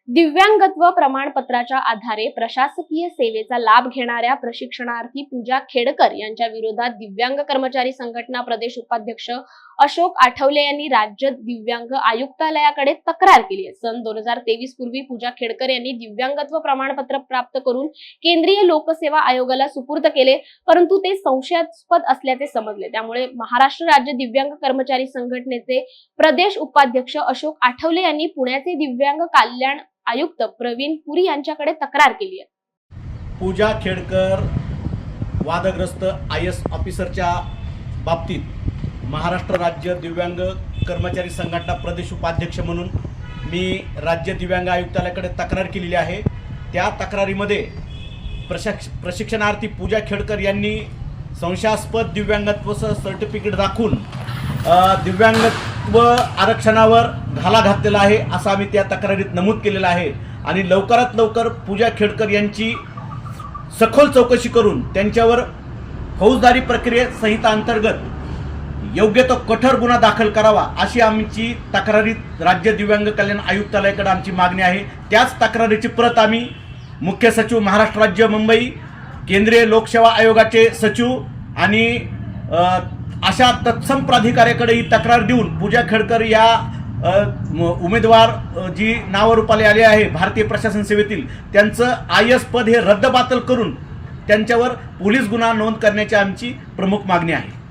दिव्यांगत्व प्रमाणपत्राच्या आधारे प्रशासकीय सेवेचा लाभ घेणाऱ्या प्रशिक्षणार्थी पूजा खेडकर यांच्या विरोधात दिव्यांग कर्मचारी संघटना प्रदेश उपाध्यक्ष अशोक आठवले यांनी राज्य दिव्यांग आयुक्तालयाकडे तक्रार केली आहे। सन 2023 पूर्वी पूजा खेडकर यांनी दिव्यांगत्व प्रमाणपत्र प्राप्त करून केंद्रीय लोकसेवा आयोगाला सुपूर्द केले, परंतु ते संशयास्पद असल्याचे समजले। त्यामुळे महाराष्ट्र राज्य दिव्यांग कर्मचारी संघटनेचे प्रदेश उपाध्यक्ष अशोक आठवले यांनी पुण्याचे दिव्यांग कल्याण आयुक्त प्रवीण पुरी यांच्याकडे तक्रार केली आहे। पूजा खेडकर वादग्रस्त IAS ऑफिसरच्या बाबतीत महाराष्ट्र राज्य दिव्यांग कर्मचारी संघटना प्रदेश उपाध्यक्ष म्हणून मी राज्य दिव्यांग आयुक्तालयाकडे तक्रार केलेली आहे। त्या तक्रारीमध्ये प्रशिक्षणार्थी पूजा खेडकर यांनी संशयास्पद दिव्यांगत्वाचं सर्टिफिकेट दाखवून दिव्यांगत्व आरक्षणावर घाला घातलेला आहे असं आम्ही त्या तक्रारीत नमूद केलेलं आहे। आणि लवकरात लवकर पूजा खेडकर यांची सखोल चौकशी करून त्यांच्यावर फौजदारी प्रक्रिया अंतर्गत योग्य तो कठोर गुन्हा दाखल करावा अशी आमची तक्रारीत राज्य दिव्यांग कल्याण आयुक्तालयाकडे आमची मागणी आहे। त्याच तक्रारीची प्रत आम्ही मुख्य सचिव महाराष्ट्र राज्य मुंबई, केंद्रीय लोकसेवा आयोगाचे सचिव आणि अशा तत्सम प्राधिकाऱ्याकडे ही तक्रार देऊन पूजा खेडकर या उमेदवार जी नावरूपाला आले आहे भारतीय प्रशासन सेवेतील त्यांचं IAS पद हे रद्दबातल करून त्यांच्यावर पोलीस गुन्हा नोंद करण्याची आमची प्रमुख मागणी आहे।